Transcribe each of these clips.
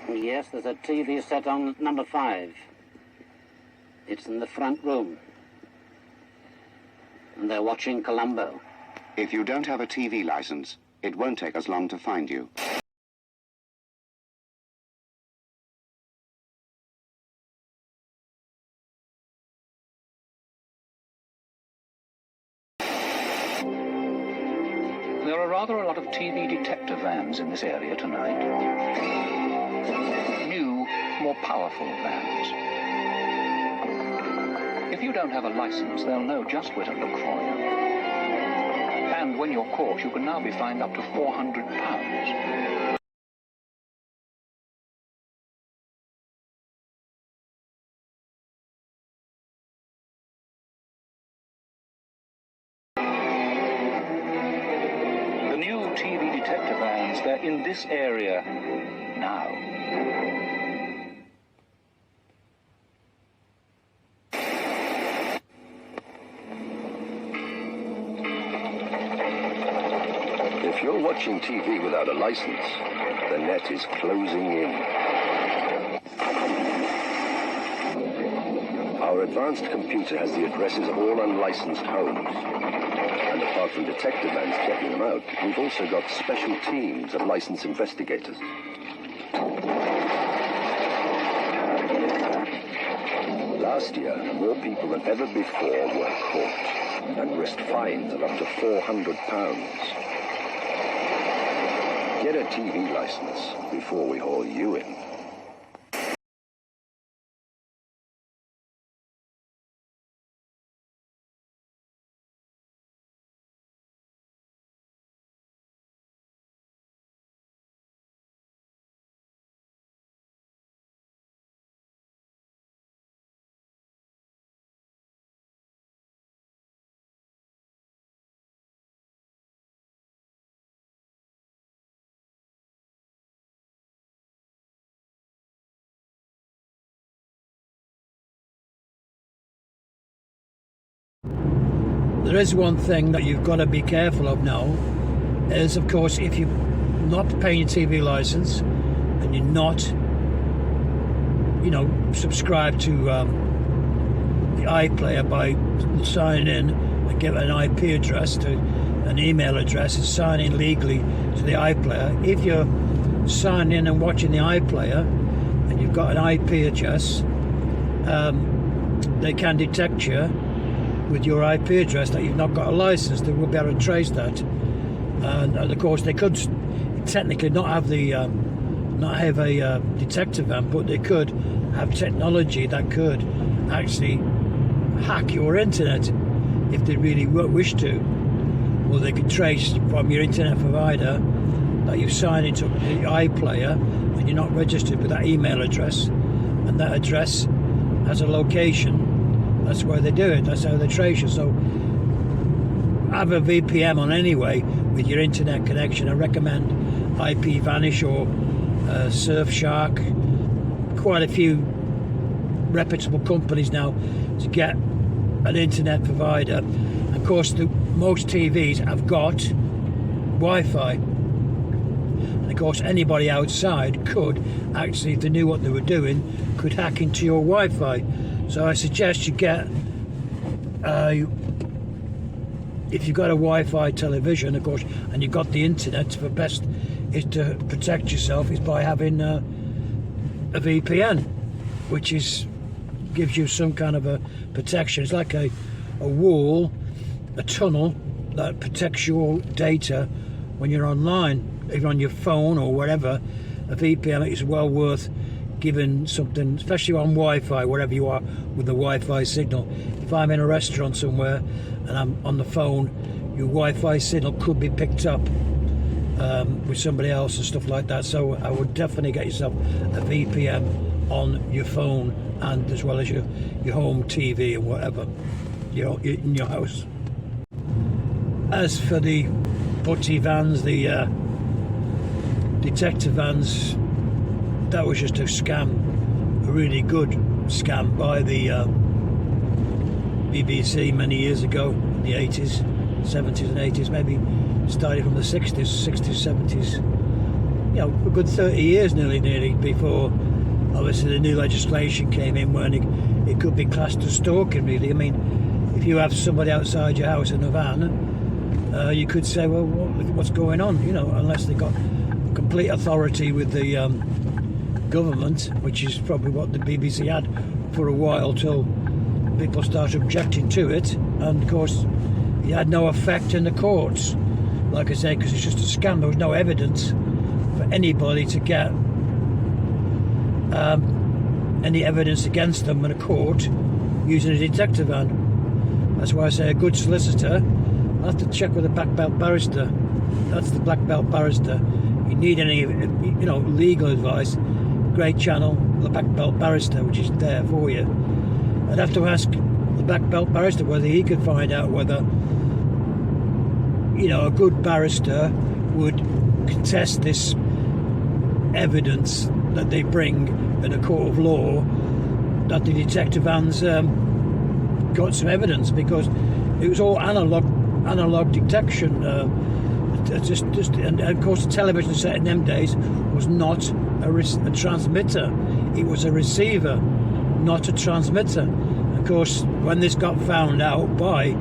Yes, there's a TV set on number 5. It's in the front room. And they're watching Colombo. If you don't have a TV license, it won't take us long to find you. There are rather a lot of TV detector vans in this area tonight. New, more powerful vans. If you don't have a license, they'll know just where to look for you. And when you're caught, you can now be fined up to £400. The new TV detector vans, they're in this area now. If you're watching TV without a license, the net is closing in. Our advanced computer has the addresses of all unlicensed homes. And apart from detector vans checking them out, we've also got special teams of licensed investigators. Last year, more people than ever before were caught and risked fines of up to £400. Get a TV license before we haul you in. There is one thing that you've got to be careful of now, is of course if you're not paying your TV license and you're not, subscribed to the iPlayer by signing in and giving an IP address to an email address and signing legally to the iPlayer. If you're signing in and watching the iPlayer and you've got an IP address, they can detect you with your IP address that you've not got a license. They will be able to trace that, and of course they could technically not have a detector van, but they could have technology that could actually hack your internet if they really wish to, or they could trace from your internet provider that you've signed into the iPlayer and you're not registered with that email address, and that address has a location. That's where they do it. That's how they trace you. So have a VPN on anyway with your internet connection. I recommend IP Vanish or Surfshark. Quite a few reputable companies now to get an internet provider. Of course, most TVs have got Wi-Fi. And of course, anybody outside could actually, if they knew what they were doing, could hack into your Wi-Fi. So I suggest you get, if you've got a Wi-Fi television, of course, and you've got the internet, the best is to protect yourself is by having a VPN, which gives you some kind of a protection. It's like a wall, a tunnel that protects your data when you're online, even on your phone or wherever. A VPN is well worth given something, especially on Wi-Fi, wherever you are with the Wi-Fi signal. If I'm in a restaurant somewhere and I'm on the phone, your Wi-Fi signal could be picked up with somebody else and stuff like that. So I would definitely get yourself a VPN on your phone, and as well as your home TV and whatever, in your house. As for the putty vans, the detector vans, that was just a scam. a really good scam by the BBC many years ago, in the 80s, 70s and 80s, maybe started from the 60s, 70s. You know, a good 30 years nearly before obviously the new legislation came in when it could be classed as stalking, really. I mean, if you have somebody outside your house in a van, you could say, well, what's going on? You know, unless they got complete authority with the government, which is probably what the BBC had for a while till people started objecting to it, and of course it had no effect in the courts, like I say, because it's just a scam. There was no evidence for anybody to get any evidence against them in a court using a detector van. That's why I say a good solicitor. I have to check with a black belt barrister. That's the black belt barrister. You need any, you know, legal advice, great channel, the black belt barrister, which is there for you. I'd have to ask the black belt barrister whether he could find out whether, you know, a good barrister would contest this evidence that they bring in a court of law that the detector van's got some evidence, because it was all analog detection. And of course the television set in them days was not a transmitter, it was a receiver, not a transmitter. Of course, when this got found out by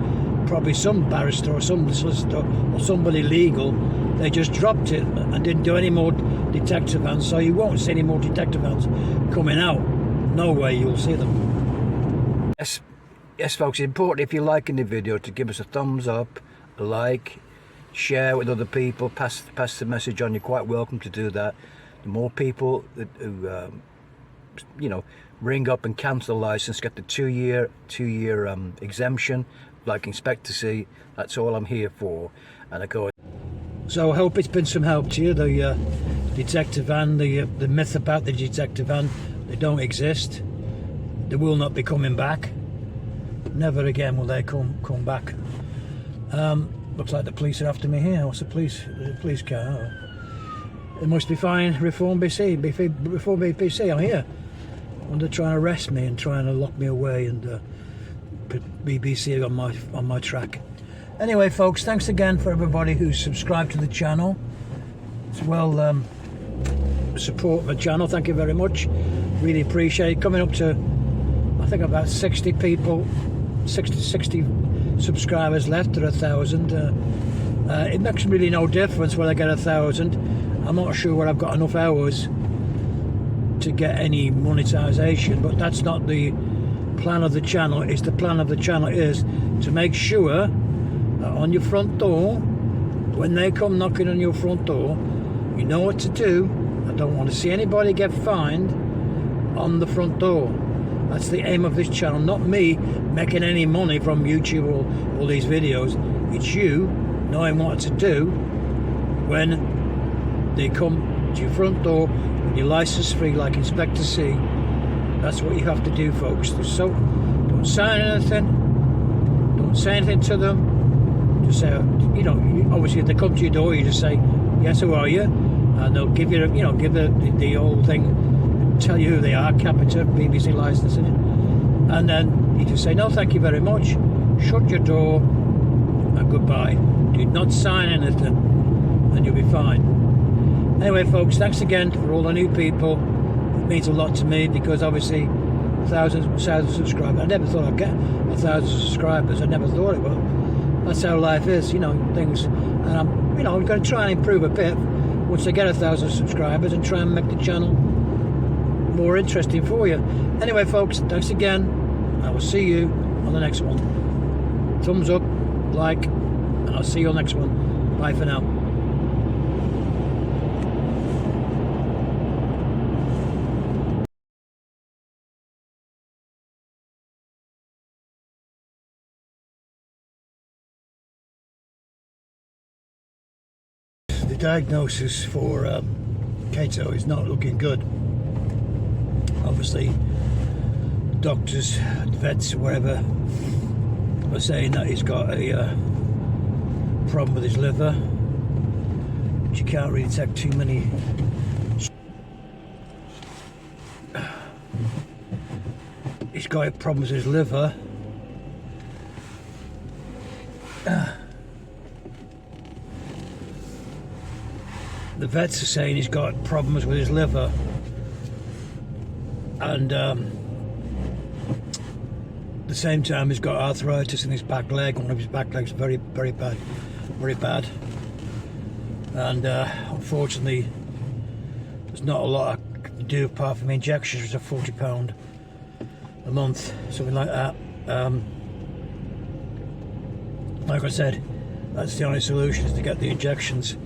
probably some barrister or some solicitor or somebody legal, they just dropped it and didn't do any more detector vans. So you won't see any more detector vans coming out. No way you'll see them. Yes folks, it's important, if you're liking the video, to give us a thumbs up, a like, share with other people, pass the message on. You're quite welcome to do that. The more people who you know, ring up and cancel the license, get the two-year exemption, like inspect to see. That's all I'm here for. And of course, so I hope it's been some help to you. The detector van, the myth about the detector van, they don't exist. They will not be coming back. Never again will they come back. Looks like the police are after me here. What's the police car? Oh. It must be fine. Reform BC. Before BBC, I'm here. And they're trying to arrest me and trying to lock me away, and put BBC on my track. Anyway, folks, thanks again for everybody who's subscribed to the channel. As well, support the channel. Thank you very much. Really appreciate it. Coming up to, I think, about 60 people, 60 subscribers left to 1,000. It makes really no difference when I get 1,000. I'm not sure whether I've got enough hours to get any monetization, but that's not the plan of the channel. The plan of the channel is to make sure that on your front door, when they come knocking on your front door, you know what to do. I don't want to see anybody get fined on the front door. That's the aim of this channel, not me making any money from YouTube or all these videos. It's you knowing what to do when they come to your front door when you're license free, like Inspector C. That's what you have to do, folks. So don't sign anything, don't say anything to them. Just say, you know, obviously if they come to your door, you just say, yes, who are you? And they'll give you, you know, give the whole thing, tell you who they are, Capita, BBC licensing, and then you just say, no, thank you very much, shut your door, and goodbye. Do not sign anything, and you'll be fine. Anyway, folks, thanks again for all the new people. It means a lot to me, because obviously 1,000 subscribers. I never thought I'd get 1,000 subscribers. I never thought it would. That's how life is, you know, things. And I'm going to try and improve a bit once I get 1,000 subscribers, and try and make the channel more interesting for you. Anyway, folks, thanks again. I will see you on the next one. Thumbs up, like, and I'll see you on the next one. Bye for now. The diagnosis for Cato is not looking good. Obviously, doctors, vets, whatever, are saying that he's got a problem with his liver, which you can't really take too many he's got problems with his liver. The vets are saying he's got problems with his liver, and at the same time he's got arthritis in his back leg. One of his back legs very bad, and unfortunately there's not a lot I can do apart from injections, which are £40 a month, something like that. Like I said, that's the only solution, is to get the injections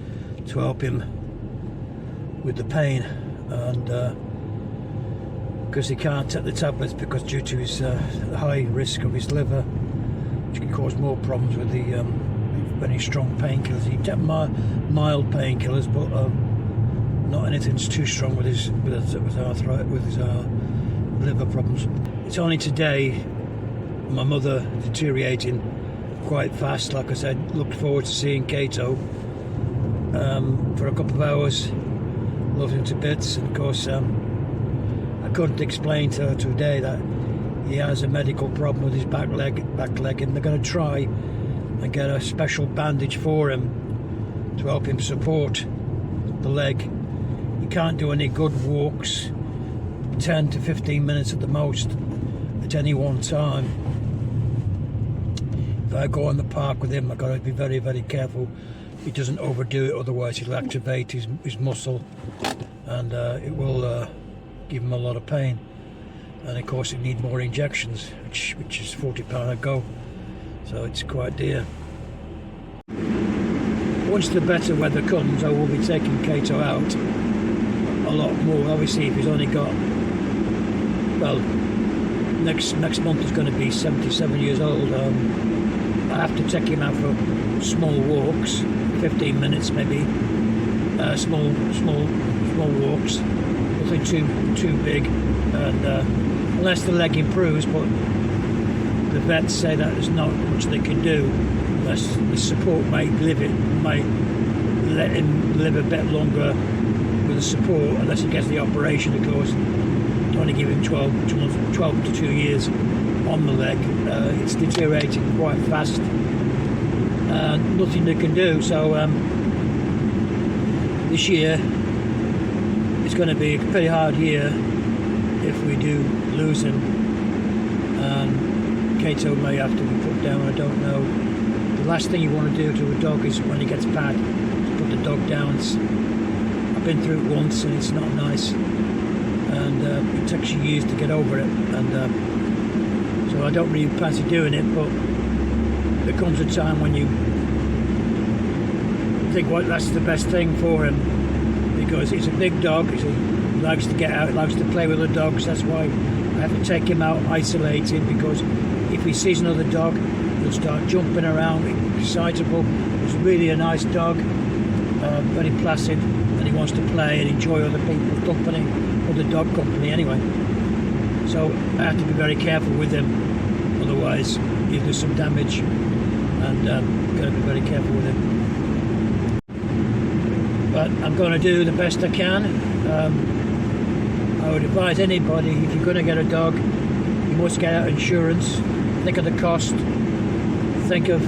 to help him with the pain, and because he can't take the tablets because due to his high risk of his liver, which can cause more problems with the any strong painkillers. He take mild painkillers, but not anything too strong with his arthritis, with his liver problems. It's only today my mother deteriorating quite fast. Like I said, looked forward to seeing Kato for a couple of hours, loved him to bits, and of course I couldn't explain to her today that he has a medical problem with his back leg, and they're going to try and get a special bandage for him to help him support the leg. He can't do any good walks, 10 to 15 minutes at the most at any one time. If I go on the park with him, I've got to be very careful he doesn't overdo it, otherwise he'll activate his muscle, and it will give him a lot of pain. And of course it needs more injections, which is £40 a go, so it's quite dear. Once the better weather comes, I will be taking Kato out a lot more. Obviously, if he's only got, well, next month is going to be 77 years old. I have to take him out for small walks, 15 minutes maybe, small walks, nothing too big, and unless the leg improves, but the vets say that there's not much they can do unless the support might let him live a bit longer with the support, unless he gets the operation, of course. Don't want to give him 12 to 2 years on the leg. It's deteriorating quite fast, nothing they can do. So this year it's going to be a pretty hard year if we do lose him, and Kato may have to be put down, I don't know. The last thing you want to do to a dog is, when he gets bad, is put the dog down. I've been through it once and it's not nice, and it takes you years to get over it, and so I don't really fancy doing it, but there comes a time when you think, well, that's the best thing for him, because he's a big dog, he likes to get out, likes to play with the dogs. That's why I have to take him out isolated, because if he sees another dog, he'll start jumping around, excitable. He's really a nice dog, very placid, and he wants to play and enjoy other people's company, other dog company anyway. So I have to be very careful with him, otherwise he'll do some damage, and got to be very careful with him. But I'm going to do the best I can. I would advise anybody, if you're going to get a dog, you must get out insurance. Think of the cost, think of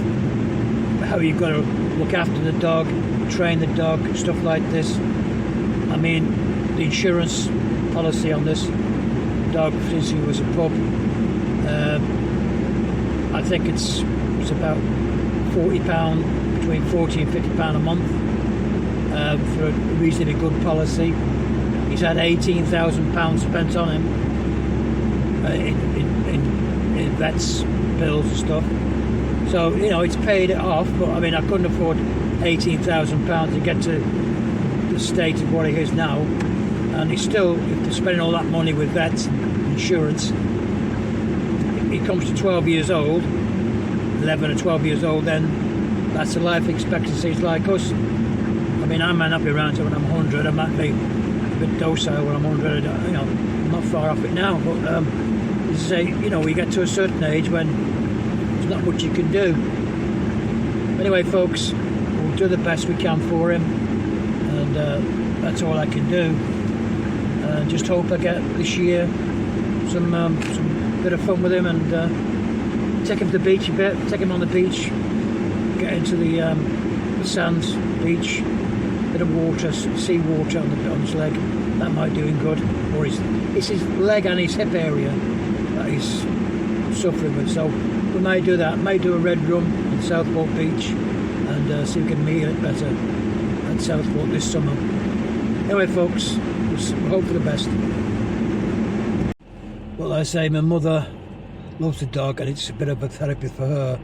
how you're going to look after the dog, train the dog, stuff like this. I mean, the insurance policy on this dog, since he was a pup, I think it's about £40, between £40 and £50 a month, for a reasonably good policy. He's had £18,000 spent on him in vets, bills and stuff. So, you know, it's paid it off, but I mean, I couldn't afford £18,000 to get to the state of what he is now. And he's still, if they're spending all that money with vets and insurance, he comes to 12 years old, 11 or 12 years old, then that's the life expectancy. It's like us. I mean, I might not be around till when I'm 100, I might be a bit docile when I'm 100, you know, I'm not far off it now, but as I say, you know, we get to a certain age when there's not much you can do. Anyway, folks, we'll do the best we can for him, and that's all I can do. Just hope I get this year some bit of fun with him and take him to the beach a bit, take him on the beach, get into the sands, beach, bit of water, sea water on his leg. That might do him good. Or it's his leg and his hip area that he's suffering with. So we may do that. May do a red rum on Southport Beach and see if we can meal it better at Southport this summer. Anyway, folks, we'll hope for the best. Well, like I say, my mother loves the dog, and it's a bit of a therapy for her.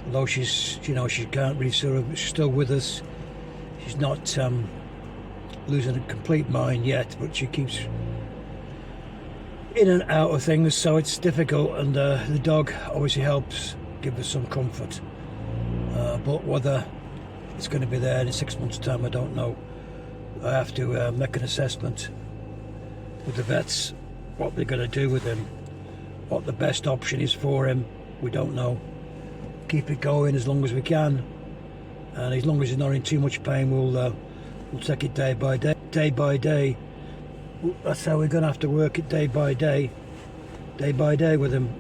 Although she's, you know, she can't really sort of, she's still with us. She's not losing a complete mind yet, but she keeps in and out of things, so it's difficult. And the dog obviously helps give us some comfort. But whether it's going to be there in 6 months' time, I don't know. I have to make an assessment with the vets, what they're going to do with him, what the best option is for him. We don't know. Keep it going as long as we can, and as long as he's not in too much pain, we'll take it day by day. Day by day. That's how we're going to have to work it, day by day with him.